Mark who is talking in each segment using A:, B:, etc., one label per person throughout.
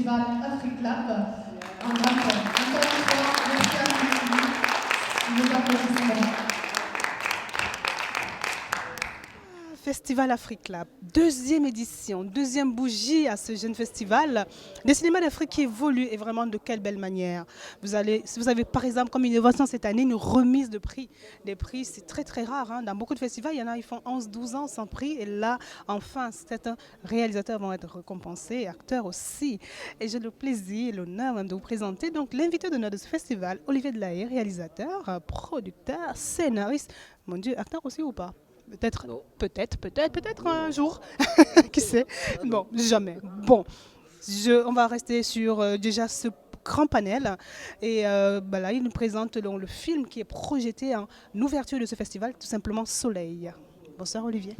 A: festival AfriClap. En encore une fois, merci à vous. Nous applaudissons.
B: Festival AfriClap, deuxième édition, deuxième bougie à ce jeune festival. Le cinéma d'Afrique qui évolue et vraiment de quelle belle manière. Vous avez par exemple comme innovation cette année une remise de prix. Les prix c'est très très rare. Dans beaucoup de festivals, il y en a ils font 11-12 ans sans prix et là enfin certains réalisateurs vont être récompensés, acteurs aussi. Et j'ai le plaisir et l'honneur même de vous présenter donc l'invité d'honneur de ce festival, Olivier Delahaye, réalisateur, producteur, scénariste. Mon Dieu, acteur aussi ou pas? Peut-être,
C: Non.
B: peut-être un jour. Qui sait? Bon, jamais. Bon, on va rester sur déjà ce grand panel. Et là, il nous présente le film qui est projeté en ouverture de ce festival, tout simplement Soleil. Bonsoir Olivier.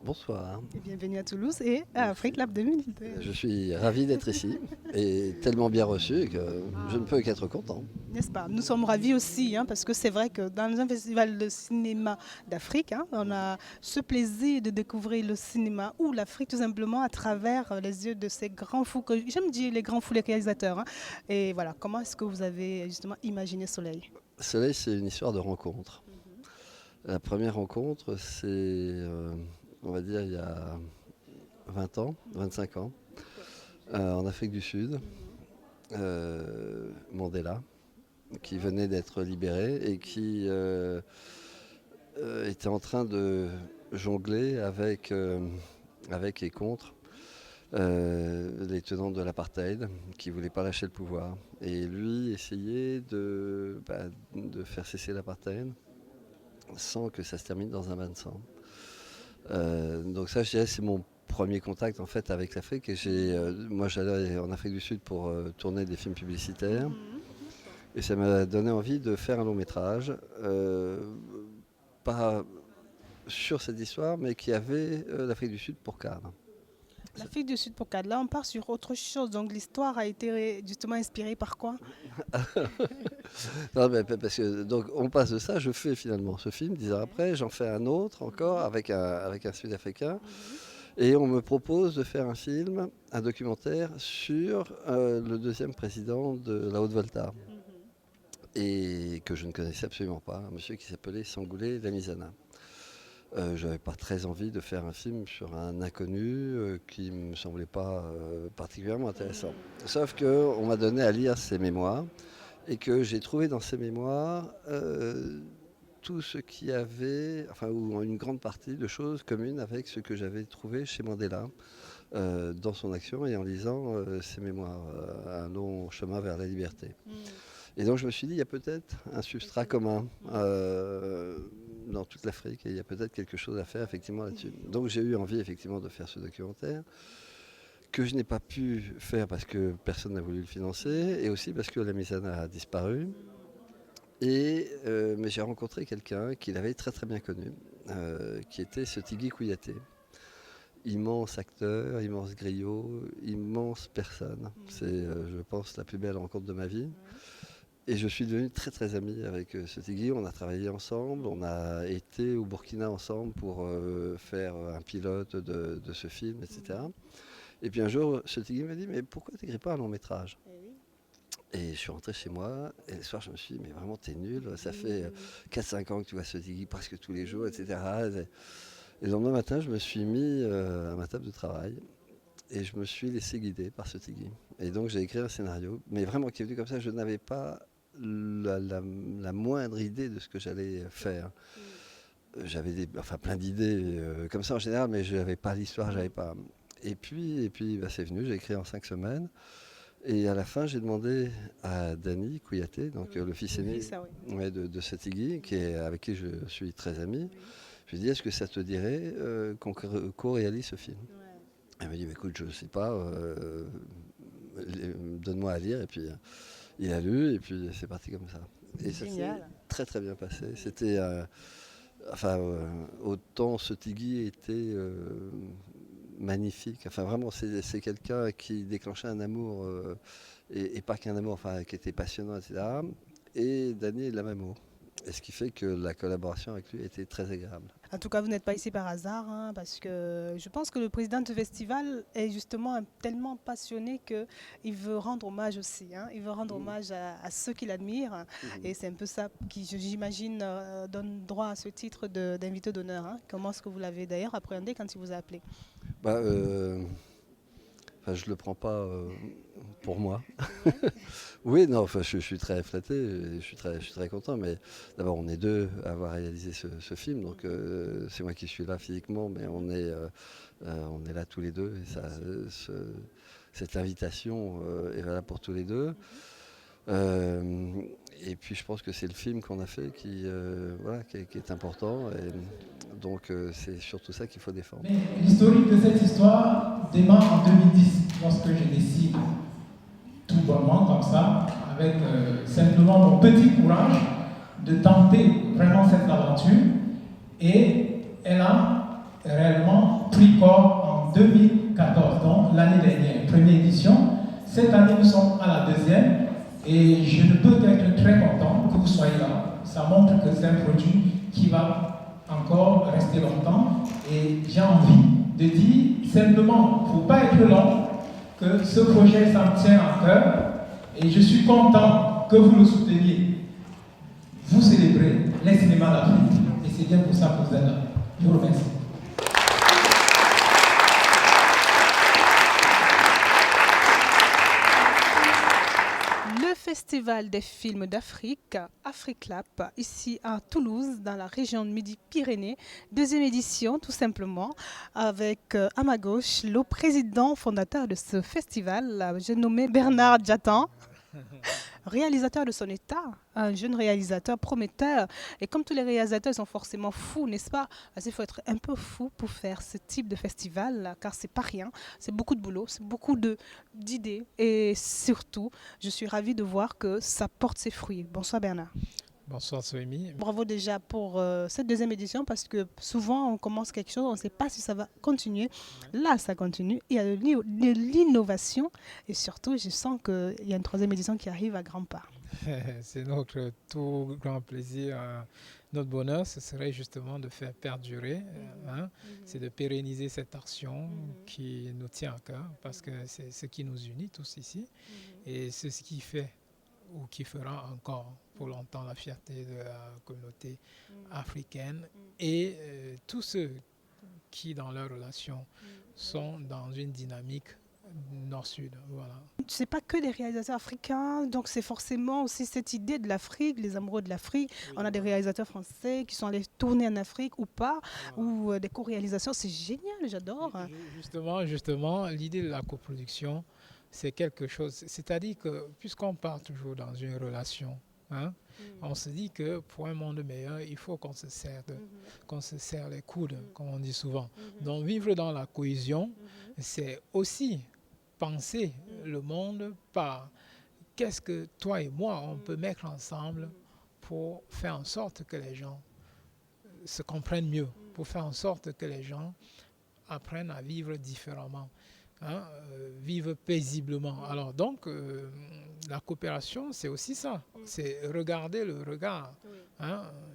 C: Bonsoir.
B: Et bienvenue à Toulouse et à AfriClap 2000.
C: Je suis ravi d'être ici et tellement bien reçu que je ne peux qu'être content.
B: N'est-ce pas? Nous sommes ravis aussi, parce que c'est vrai que dans un festival de cinéma d'Afrique, on a ce plaisir de découvrir le cinéma ou l'Afrique tout simplement à travers les yeux de ces grands fous, que j'aime dire les grands fous, les réalisateurs. Et voilà, comment est-ce que vous avez justement imaginé Soleil?
C: Soleil, c'est une histoire de rencontre. La première rencontre, c'est, on va dire, il y a 20 ans, 25 ans, en Afrique du Sud, Mandela, qui venait d'être libéré et qui était en train de jongler avec et contre les tenants de l'apartheid qui ne voulaient pas lâcher le pouvoir. Et lui essayait de faire cesser l'apartheid sans que ça se termine dans un bain de sang. Donc ça, je dirais, c'est mon premier contact en fait avec l'Afrique. Et moi, j'allais en Afrique du Sud pour tourner des films publicitaires. Et ça m'a donné envie de faire un long métrage, pas sur cette histoire, mais qui avait l'Afrique du Sud pour cadre.
B: L'Afrique du Sud pour cadre, là on part sur autre chose. Donc l'histoire a été justement inspirée par quoi?
C: Non, mais parce que donc on passe de ça, je fais finalement ce film, 10 ans après, j'en fais un autre encore avec un Sud-Africain. Et on me propose de faire un film, un documentaire sur le deuxième président de la Haute-Volta. Et que je ne connaissais absolument pas, un monsieur qui s'appelait Sangoulé Lamizana. Je n'avais pas très envie de faire un film sur un inconnu qui ne me semblait pas particulièrement intéressant. Sauf qu'on m'a donné à lire ses mémoires et que j'ai trouvé dans ses mémoires tout ce qui avait, enfin, ou une grande partie de choses communes avec ce que j'avais trouvé chez Mandela dans son action et en lisant ses mémoires, Un long chemin vers la liberté. Et donc je me suis dit, il y a peut-être un substrat commun dans toute l'Afrique et il y a peut-être quelque chose à faire effectivement là-dessus. Donc j'ai eu envie effectivement de faire ce documentaire que je n'ai pas pu faire parce que personne n'a voulu le financer et aussi parce que Lamizana a disparu. Mais j'ai rencontré quelqu'un qui l'avait très très bien connu, qui était ce Tigui Kouyaté. Immense acteur, immense griot, immense personne. C'est, je pense, la plus belle rencontre de ma vie. Et je suis devenu très très ami avec ce Tigui. On a travaillé ensemble, on a été au Burkina ensemble pour faire un pilote de ce film, etc. Et puis un jour, ce Tigui m'a dit, mais pourquoi tu n'écris pas un long métrage ? Et je suis rentré chez moi, et le soir je me suis dit, mais vraiment t'es nul, ça fait 4-5 ans que tu vois ce Tigui presque tous les jours, etc. Et le lendemain matin, je me suis mis à ma table de travail, et je me suis laissé guider par ce Tigui. Et donc j'ai écrit un scénario, mais vraiment qui est venu comme ça, je n'avais pas la moindre idée de ce que j'allais faire. J'avais plein d'idées comme ça en général, mais je n'avais pas l'histoire, j'avais pas. Et puis c'est venu, j'ai écrit en 5 semaines. Et à la fin, j'ai demandé à Dany Kouyaté, donc le fils aîné de Satigui, avec qui je suis très ami. Je lui ai dit, est-ce que ça te dirait qu'on co-réalise ce film ? Elle m'a dit, écoute, je ne sais pas, donne-moi à lire. Et puis il a lu, et puis c'est parti comme ça. Et ça s'est très très bien passé. C'était, autant Satigui était magnifique. Enfin, vraiment, c'est quelqu'un qui déclenchait un amour, et pas qu'un amour, enfin, qui était passionnant, etc. Et Dany est de la même amour. Et ce qui fait que la collaboration avec lui était très agréable.
B: En tout cas, vous n'êtes pas ici par hasard, hein, parce que je pense que le président du festival est justement tellement passionné qu'il veut rendre hommage aussi. Hein. Il veut rendre hommage à ceux qu'il admire. Et c'est un peu ça qui, j'imagine, donne droit à ce titre d'invité d'honneur. Hein. Comment est-ce que vous l'avez d'ailleurs appréhendé quand il vous a appelé?
C: Bah, je ne le prends pas pour moi. Oui, non, je suis très flatté, je suis très content, mais d'abord on est deux à avoir réalisé ce film, donc c'est moi qui suis là physiquement, mais on est là tous les deux, et cette invitation est valable pour tous les deux. Et puis je pense que c'est le film qu'on a fait qui est important, et donc c'est surtout ça qu'il faut défendre.
D: Mais l'historique de cette histoire démarre en 2010, lorsque je décide tout bonnement comme ça, avec simplement mon petit courage, de tenter vraiment cette aventure. Et elle a réellement pris corps en 2014, donc l'année dernière, première édition. Cette année, nous sommes à la deuxième. Et je ne peux qu'être très content que vous soyez là. Ça montre que c'est un produit qui va encore rester longtemps. Et j'ai envie de dire simplement, pour ne pas être long, que ce projet, ça me tient à cœur. Et je suis content que vous le souteniez. Vous célébrez les cinémas d'Afrique. Et c'est bien pour ça que vous êtes là. Je vous remercie.
B: Festival des films d'Afrique, Africlap, ici à Toulouse, dans la région de Midi-Pyrénées. Deuxième édition, tout simplement, avec à ma gauche le président fondateur de ce festival, j'ai nommé Bernard Diatan. Réalisateur de son état, un jeune réalisateur prometteur. Et comme tous les réalisateurs, ils sont forcément fous, n'est-ce pas? Parce qu'il faut être un peu fou pour faire ce type de festival, car c'est pas rien. C'est beaucoup de boulot, c'est beaucoup d'idées. Et surtout, je suis ravie de voir que ça porte ses fruits. Bonsoir Bernard.
E: Bonsoir Soémie.
B: Bravo déjà pour cette deuxième édition, parce que souvent on commence quelque chose, on ne sait pas si ça va continuer. Là, ça continue. Il y a de l'innovation et surtout, je sens qu'il y a une troisième édition qui arrive à grands pas.
E: C'est notre tout grand plaisir. Notre bonheur, ce serait justement de faire perdurer, c'est de pérenniser cette action qui nous tient à cœur, parce que c'est ce qui nous unit tous ici et c'est ce qui fait ou qui fera encore pour longtemps la fierté de la communauté africaine et tous ceux qui, dans leurs relations, sont dans une dynamique nord-sud. Voilà.
B: Ce n'est pas que les réalisateurs africains, donc c'est forcément aussi cette idée de l'Afrique, les amoureux de l'Afrique. Oui. On a des réalisateurs français qui sont allés tourner en Afrique ou pas, ou des co-réalisations. C'est génial, j'adore.
E: Justement, l'idée de la coproduction, c'est quelque chose, c'est-à-dire que puisqu'on part toujours dans une relation, on se dit que pour un monde meilleur, il faut qu'on se serre les coudes, comme on dit souvent. Donc vivre dans la cohésion, c'est aussi penser le monde par qu'est-ce que toi et moi, on peut mettre ensemble pour faire en sorte que les gens se comprennent mieux, pour faire en sorte que les gens apprennent à vivre différemment. Vivre paisiblement. Alors donc, la coopération, c'est aussi ça. C'est regarder le regard.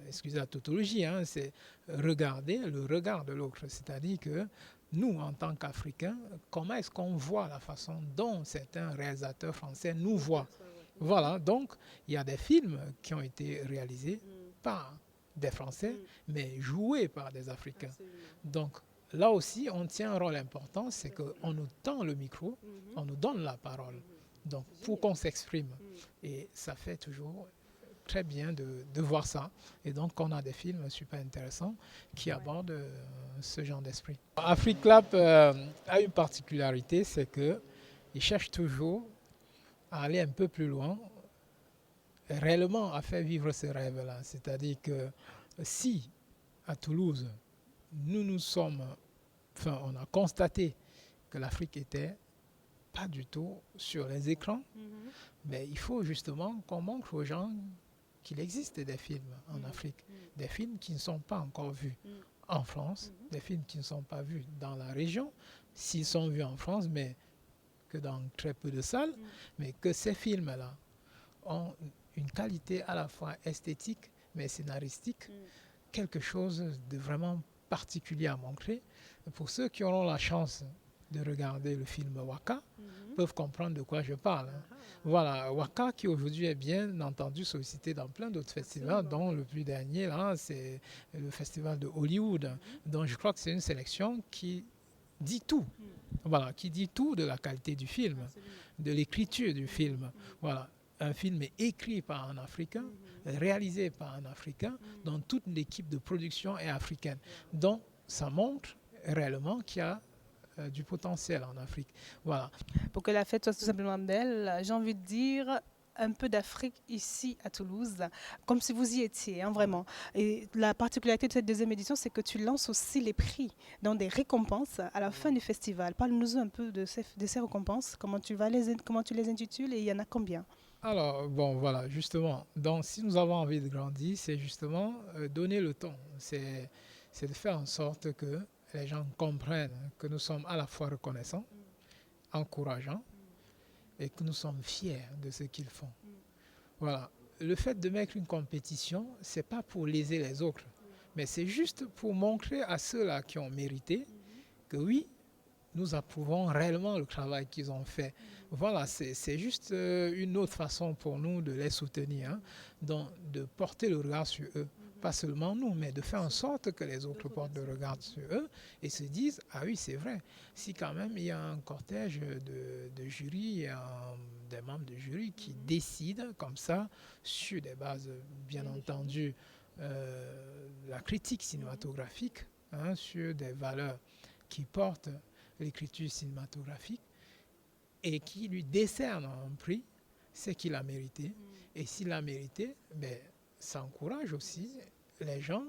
E: Excusez la tautologie, c'est regarder le regard de l'autre. C'est-à-dire que nous, en tant qu'Africains, comment est-ce qu'on voit la façon dont certains réalisateurs français nous voient? Voilà, donc il y a des films qui ont été réalisés par des Français, mais joués par des Africains. Donc, là aussi, on tient un rôle important, c'est qu'on nous tend le micro, on nous donne la parole, donc pour qu'on s'exprime. Et ça fait toujours très bien de voir ça. Et donc, on a des films super intéressants qui abordent ce genre d'esprit. Africlap a une particularité, c'est qu'il cherche toujours à aller un peu plus loin, réellement à faire vivre ce rêve-là. C'est-à-dire que si, à Toulouse, on a constaté que l'Afrique était pas du tout sur les écrans, mais il faut justement qu'on montre aux gens qu'il existe des films en Afrique, des films qui ne sont pas encore vus en France, des films qui ne sont pas vus dans la région, s'ils sont vus en France, mais que dans très peu de salles, mais que ces films-là ont une qualité à la fois esthétique, mais scénaristique, quelque chose de vraiment particulier à montrer. Pour ceux qui auront la chance de regarder le film Waka, peuvent comprendre de quoi je parle. Voilà, Waka qui aujourd'hui est bien entendu sollicité dans plein d'autres festivals, dont le plus dernier, là, c'est le festival de Hollywood. Donc je crois que c'est une sélection qui dit tout. Voilà, qui dit tout de la qualité du film, de l'écriture du film. Voilà, un film est écrit par un Africain, réalisé par un Africain, dont toute l'équipe de production est africaine. Donc ça montre réellement qu'il y a du potentiel en Afrique. Voilà.
B: Pour que la fête soit tout simplement belle, j'ai envie de dire un peu d'Afrique ici à Toulouse, comme si vous y étiez, hein, vraiment. Et la particularité de cette deuxième édition, c'est que tu lances aussi les prix, donc des récompenses à la fin du festival. Parle-nous un peu de ces récompenses, comment tu les intitules et il y en a combien?
E: Alors, bon, voilà, justement. Donc, si nous avons envie de grandir, c'est justement donner le ton. C'est de faire en sorte que les gens comprennent que nous sommes à la fois reconnaissants, encourageants, et que nous sommes fiers de ce qu'ils font. Voilà. Le fait de mettre une compétition, c'est pas pour léser les autres, mais c'est juste pour montrer à ceux-là qui ont mérité que oui, nous approuvons réellement le travail qu'ils ont fait. Voilà, c'est juste une autre façon pour nous de les soutenir, hein, donc de porter le regard sur eux. Pas seulement nous, mais de faire en sorte que les autres portent le regard sur eux et se disent, ah oui, c'est vrai, si quand même il y a un cortège de jury, des membres de jury qui décident comme ça, sur des bases, bien entendu, la critique cinématographique, hein, sur des valeurs qui portent l'écriture cinématographique et qui lui décernent un prix, c'est qu'il a mérité. Et s'il a mérité, ben, ça encourage aussi les gens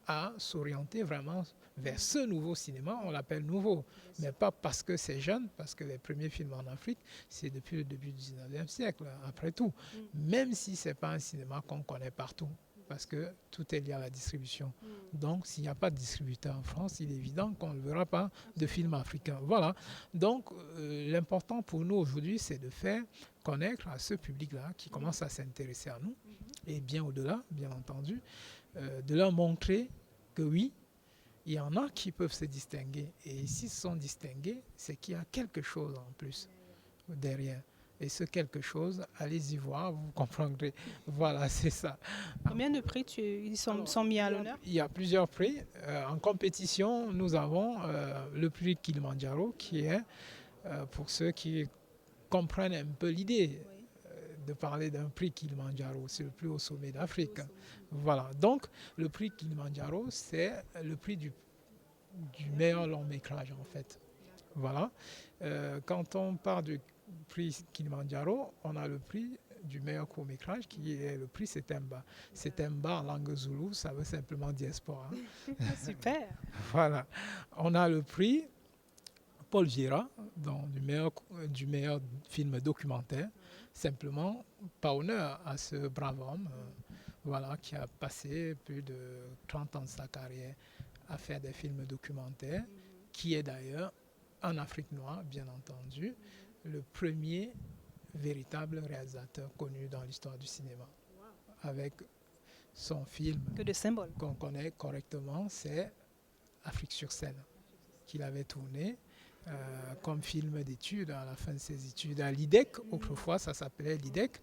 E: à s'orienter vraiment vers ce nouveau cinéma. On l'appelle nouveau, mais pas parce que c'est jeune, parce que les premiers films en Afrique, c'est depuis le début du 19e siècle, après tout. Même si ce n'est pas un cinéma qu'on connaît partout, parce que tout est lié à la distribution. Donc, s'il n'y a pas de distributeur en France, il est évident qu'on ne verra pas de films africains. Voilà. Donc, l'important pour nous aujourd'hui, c'est de faire connaître à ce public-là qui commence à s'intéresser à nous, et bien au-delà, bien entendu, de leur montrer que oui, il y en a qui peuvent se distinguer. Et s'ils sont distingués, c'est qu'il y a quelque chose en plus derrière. Et ce quelque chose, allez-y voir, vous comprendrez. Voilà, c'est ça.
B: Combien de prix ils sont mis à l'honneur?
E: Il y a plusieurs prix. En compétition, nous avons le prix Kilimanjaro, qui est, pour ceux qui comprennent un peu l'idée, de parler d'un prix Kilimanjaro, c'est le plus haut sommet d'Afrique. Voilà, donc le prix Kilimanjaro, c'est le prix du meilleur long métrage en fait. Voilà, quand on parle du prix Kilimanjaro, on a le prix du meilleur court métrage qui est le prix Setemba. Setemba en langue zoulou, ça veut simplement dire espoir. Hein.
B: Super.
E: Voilà, on a le prix Paul Vieira, donc du meilleur film documentaire, simplement par honneur à ce brave homme voilà, qui a passé plus de 30 ans de sa carrière à faire des films documentaires, qui est d'ailleurs en Afrique noire, bien entendu, le premier véritable réalisateur connu dans l'histoire du cinéma. Avec son film qu'on connaît correctement, c'est Afrique sur scène, qu'il avait tourné comme film d'études à la fin de ses études à l'IDEC. Autrefois, ça s'appelait l'IDEC.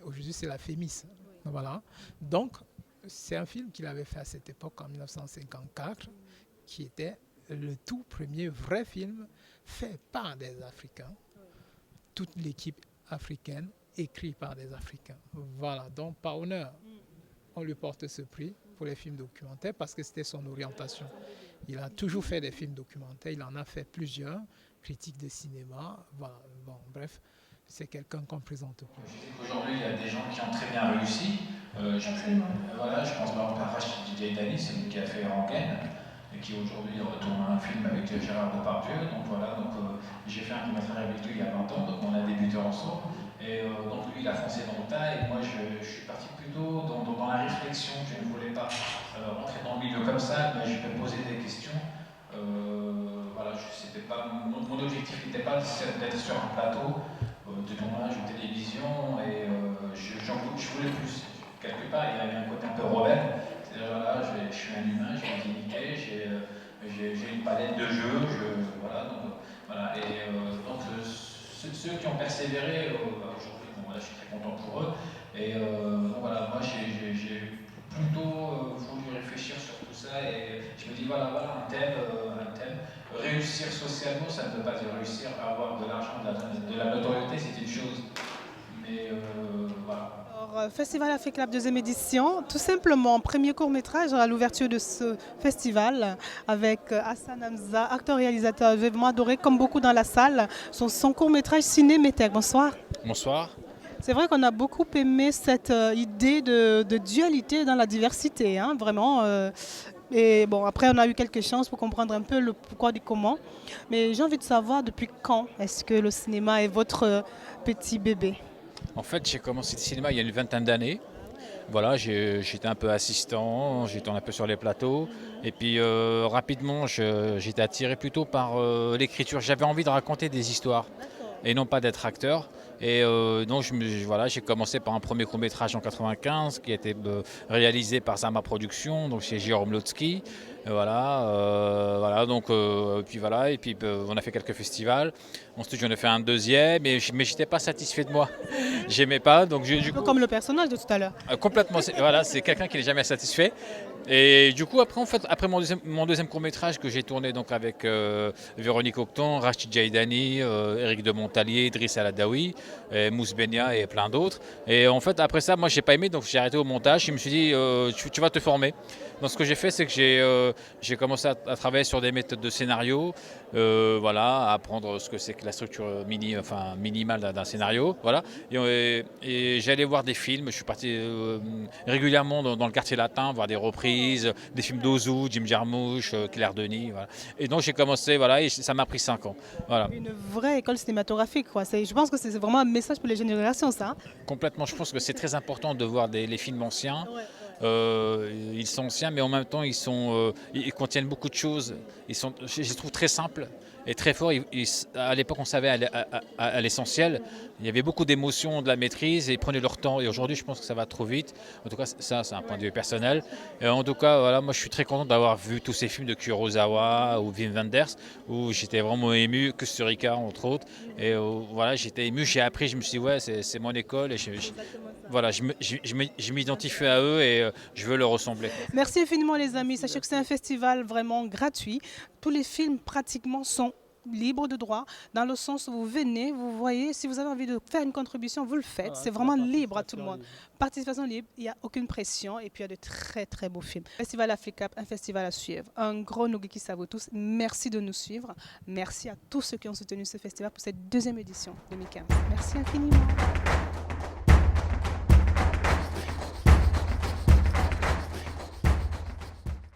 E: Aujourd'hui, c'est la FEMIS. Voilà. Donc, c'est un film qu'il avait fait à cette époque, en 1954, qui était le tout premier vrai film fait par des Africains. Toute l'équipe africaine, écrit par des Africains. Voilà. Donc, par honneur, on lui porte ce prix pour les films documentaires parce que c'était son orientation. Il a toujours fait des films documentaires, il en a fait plusieurs, critiques de cinéma, voilà. Bon, bref, c'est quelqu'un qu'on présente peu.
F: Aujourd'hui, il y a des gens qui ont très bien réussi. Voilà, je pense par exemple à Rachid Diaydani, c'est lui qui a fait Rangaine, et qui aujourd'hui retourne un film avec Gérard Depardieu. Donc voilà, j'ai fait un court-métrage avec lui il y a 20 ans, donc on a débuté ensemble. Et donc lui, il a foncé dans le tas, et moi je suis parti plutôt dans la réflexion. Je ne voulais pas rentrer dans le milieu comme ça, mais je vais poser des questions. Voilà, mon objectif n'était pas d'être sur un plateau de tournage de télévision, et je voulais plus. Quelque part, il y avait un côté un peu rebelle, C'est-à-dire, voilà, je suis un humain, j'ai une dignité, j'ai une palette de jeux, voilà, donc, voilà. Et donc, ceux qui ont persévéré, aujourd'hui, bon, voilà, je suis très content pour eux. Et donc, voilà, moi, j'ai plutôt voulu réfléchir sur tout ça et je me dis, voilà, un thème. Réussir socialement, ça ne veut pas dire réussir à avoir de l'argent, de la notoriété, c'est une chose. Mais voilà.
B: Alors, Festival Afrique Lab deuxième édition, tout simplement, premier court-métrage à l'ouverture de ce festival avec Hassan Hamza, acteur-réalisateur, j'ai vraiment adoré, comme beaucoup dans la salle, son court-métrage Ciné Métèque. Bonsoir.
G: Bonsoir.
B: C'est vrai qu'on a beaucoup aimé cette idée de dualité dans la diversité, hein, vraiment. Et bon, après, on a eu quelques chances pour comprendre un peu le pourquoi du comment. Mais j'ai envie de savoir depuis quand est-ce que le cinéma est votre petit bébé?
G: En fait, j'ai commencé le cinéma il y a une vingtaine d'années. Voilà, j'étais un peu assistant, j'étais un peu sur les plateaux. Et puis rapidement, j'étais attiré plutôt par l'écriture. J'avais envie de raconter des histoires et non pas d'être acteur. Et donc voilà, j'ai commencé par un premier court-métrage en 95 qui a été réalisé par Zama Productions, donc chez Jérôme Lotsky. Voilà, donc puis voilà, et puis on a fait quelques festivals. Ensuite, j'en ai fait un deuxième, mais j'étais pas satisfait de moi. J'aimais pas, donc
B: Un peu comme le personnage de tout à l'heure.
G: complètement. Voilà, c'est quelqu'un qui n'est jamais satisfait. Et du coup, après mon deuxième court-métrage que j'ai tourné donc avec Véronique Octon, Rachid Jaïdani, Éric de Montalier, Driss Aladaoui, Mousse Benia et plein d'autres. Et en fait, après ça, moi, j'ai pas aimé, donc j'ai arrêté au montage. Je me suis dit, tu vas te former. Donc, ce que j'ai fait, c'est que j'ai commencé à travailler sur des méthodes de scénario, voilà, à apprendre ce que c'est que la structure minimale d'un scénario, voilà. Et j'allais voir des films. Je suis parti régulièrement dans le quartier latin, voir des reprises, des films d'Ozu, Jim Jarmusch, Claire Denis, voilà. Et donc j'ai commencé, voilà, et ça m'a pris 5 ans, voilà.
B: Une vraie école cinématographique, quoi. Je pense que c'est vraiment un message pour les jeunes générations, ça.
G: Complètement, je pense que c'est très important de voir les films anciens. Ils sont anciens, mais en même temps, ils contiennent beaucoup de choses. Je les trouve très simples et très forts. À l'époque, on savait à l'essentiel. Il y avait beaucoup d'émotions, de la maîtrise, et ils prenaient leur temps. Et aujourd'hui, je pense que ça va trop vite. En tout cas, ça, c'est un point de vue personnel. Et en tout cas, voilà, moi, je suis très content d'avoir vu tous ces films de Kurosawa ou Wim Wenders, où j'étais vraiment ému, que Kusturica, entre autres. Et voilà, j'étais ému, j'ai appris, je me suis dit, ouais, c'est mon école. Et voilà, je m'identifie à eux et je veux leur ressembler.
B: Merci infiniment les amis. Sachez que c'est un festival vraiment gratuit. Tous les films pratiquement sont libres de droit, dans le sens où vous venez, vous voyez, si vous avez envie de faire une contribution, vous le faites. C'est vraiment libre à tout le monde. Participation libre, il n'y a aucune pression et puis il y a de très très beaux films. Festival Afrique, un festival à suivre. Un gros Nogiki à vous tous. Merci de nous suivre. Merci à tous ceux qui ont soutenu ce festival pour cette deuxième édition 2015. Merci infiniment.